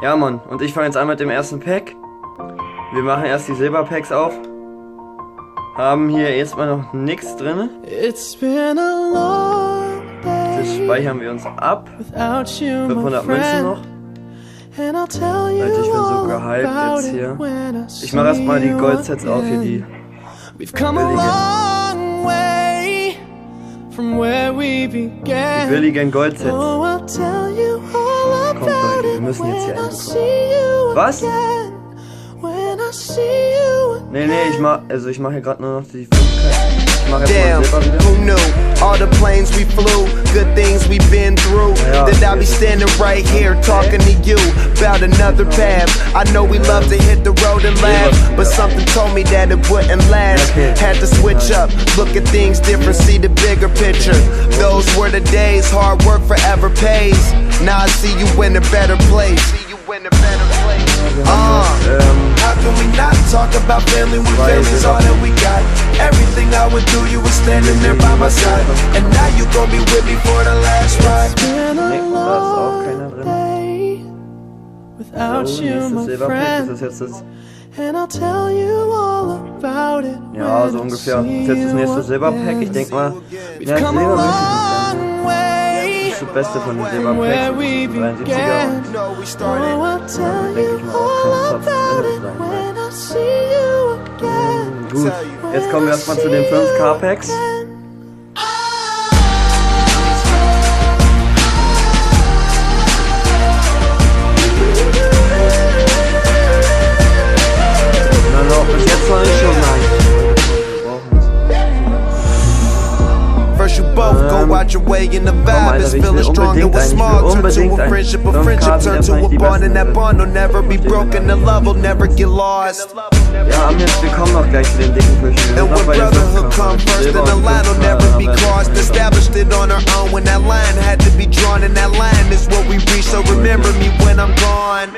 Ja, Mann. Und ich fange jetzt an mit dem ersten Pack. Wir machen erst die Silberpacks auf. Haben hier erstmal noch nichts drin. Das speichern wir uns ab. 500 Münzen noch. Alter, ich bin so gehypt jetzt hier. Ich mache erstmal die Goldsets auf hier, die billigen Goldsets. Kommt Leute, wir müssen jetzt hier hinbekommen. Was? Nee, ich mach hier gerade nur noch die 5. Damn, who knew? All the planes we flew, good things we've been through. That I'll be standing right here talking to you about another path. I know we love to hit the road and laugh, but something told me that it wouldn't last. Had to switch up, look at things different, see the bigger picture. Those were the days, hard work forever pays. Now I see you in a better place. How can we not talk about family when family's all that we got? Everything I would do, you were standing there by my side, and now you gon' be with me for the last ride. Nee, da ist auch keiner drin. So, nächstes Silberpack, das ist jetzt das. Ja, so ungefähr. Das ist jetzt das nächste Silberpack. Ich denke mal, ja, Silber möchte ich nicht. Das ist das Beste von den Silberpacks. 73er. Denke ich mal auch kein Tots drin sein. Gut, jetzt kommen wir erstmal zu den 5K-Packs. Bis jetzt noch nicht so nice. First you both go out your way and the vibe is feeling strong. It was small, turn to a friendship turn to a bond, and that bond will never be broken. The love will never get lost. Ja, wir kommen noch gleich zu den dicken Fischen. And when brotherhood come first, then the line will never be crossed. Established it on our own when that line had to be drawn, and that line is what we reach. So remember me when I'm gone.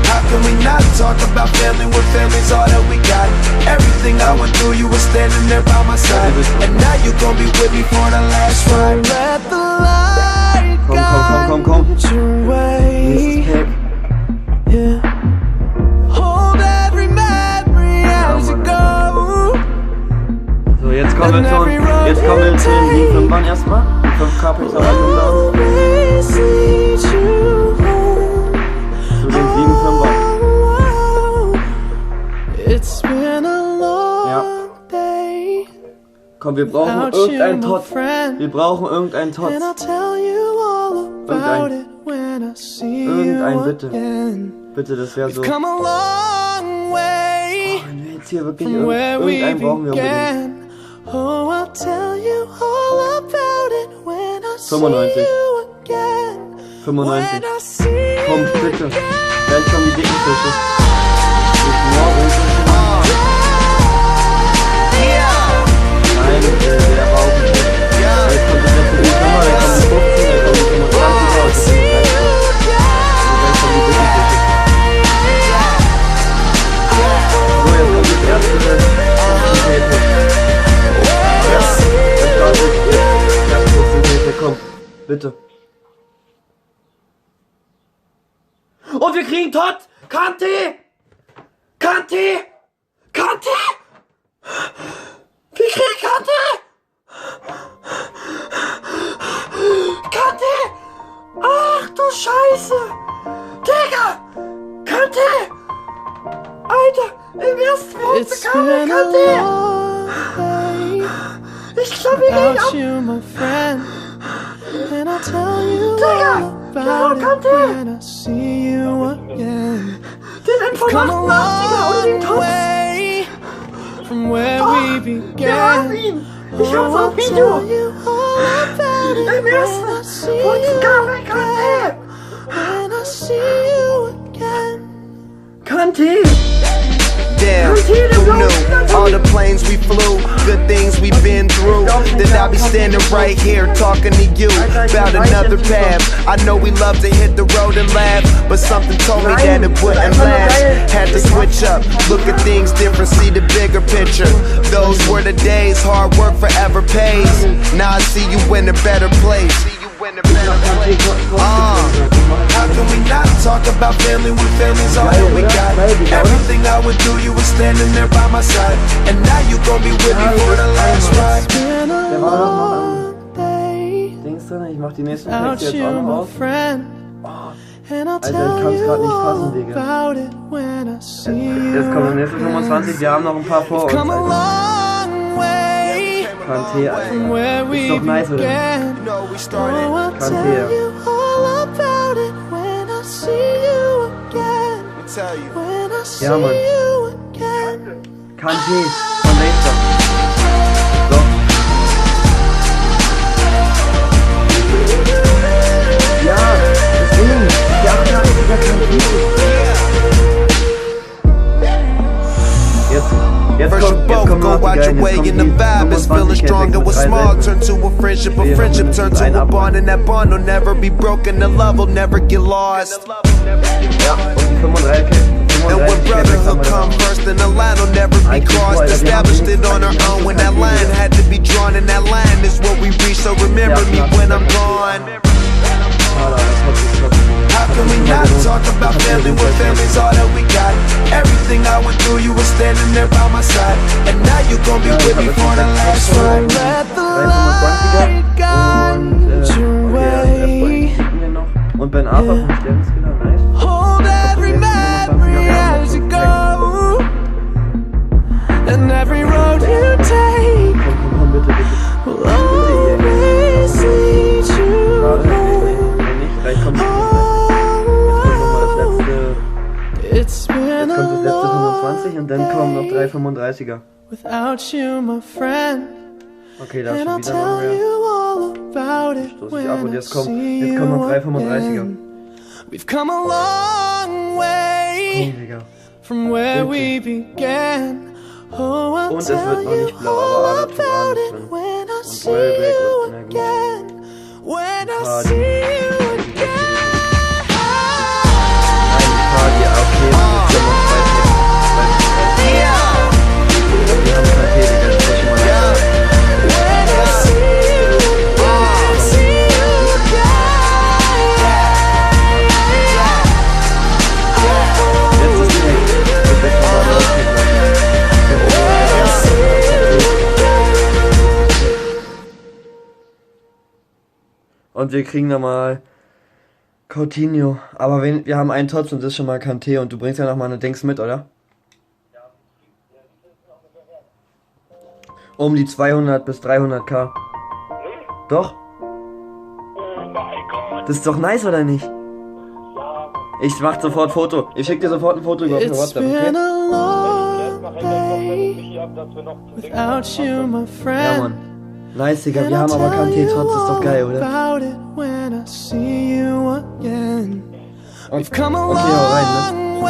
How can we not talk about family when family's all that we got? Everything I went through, you were standing there by my side, and now you gon' be with me for the last ride. Let the light Komm. guide your way. Yeah. Hold every memory as you go. So, jetzt kommen wir zu den 5ern erstmal. 5K-Packs haben wir unter uns. Zu den 7-5ern. Ja. Komm, wir brauchen irgendeinen Tots. Wir brauchen irgendeinen Tots. Irgendein bitte. Bitte, das wäre so. Oh, wenn wir jetzt hier wirklich irgendeinen brauchen wir unbedingt. 95. Komm, bitte. Gleich kommen die dicken Fische. Nein, der war auch nicht. Jetzt kommt das letzte Bild nochmal, dann kommen die 15, dann kommen die 25 raus. Dann kommen die dicken Fische. So, jetzt kommt das erste Pack. Komm, bitte. Und wir kriegen Tots! Kante! Wir kriegen Kante! Ach du Scheiße! Digga! Kante! Alter! Im ersten Wort bekam er Kante! Ich glaub, wir gehen ab! Digga! Genau, Kante! Den von 88er und den Tots! Wir haben ihn! Ich hab's auf Video! Im ersten Punkt kam er Kante! Damn, who knew? All the planes we flew, good things we've been through. That I'll be standing right here talking to you about another path. I know we love to hit the road and laugh, but something told me that it wouldn't last. Had to switch up, look at things different, see the bigger picture. Those were the days, hard work forever pays. Now I see you in a better place. How can we not talk about family when family's all that we got? Everything I would do, you were standing there by my side, and now you gon' be with me for the last ride. Der war doch noch am Dings drin, ich mach die nächsten Texte jetzt auch noch auf. Alter, ich kann's grad nicht fassen, Digga. Jetzt kommen die nächsten 25, wir haben noch ein paar vor uns. Kanté, Alter. Ist doch nice, oder? Kanté. Ja, Mann. Kanté von Leicester. Doch. Ja, deswegen. Der 88er Kanté. Jetzt kommt noch die Geilen. Jetzt kommt die 25 A friendship turn to a bond, and that bond will never be broken. The love will never get lost. Ja, und die 35 And when brotherhood come first, then the line will never be crossed. Established it on our own when that line had to be drawn, and that line is what we reach. So remember me when I'm gone. How can we not talk about family when family's all that we got? Everything I went through, you were standing there by my side, and now you gon' be with me for the last ride. Let the light guide your way. Und Ben Arthur vom Sternskinner, nice. Hold every memory as you go, and every road you take Komm, bitte, bitte. will always lead you home. Gleich kommt jetzt kommt das letzte 25 und dann kommen noch 3 35er. Okay, da ist schon wieder noch mehr. Stoß ich ab und jetzt kommen noch 3 35er. We've come a long way from where we began. Oh, I'll und es wird noch nicht blau, aber alle Turan ist drin. Und Royal Black wird na gut. When I see you again. Eine Party, okay, das ist ja noch 2 Texte. Wir haben kein Tee, das ist schon mal und wir kriegen nochmal Coutinho. Aber wir haben einen Tots und das ist schon mal Kanté. Und du bringst ja nochmal eine Dings mit, oder? Um die 200 bis 300k. Doch? Das ist doch nice, oder nicht? Ich mach sofort Foto. Ich schick dir sofort ein Foto über WhatsApp, okay? Ja, Mann. Nice, Digga, wir haben aber Kanté Tots, ist doch geil, oder? Okay, hau rein, ne?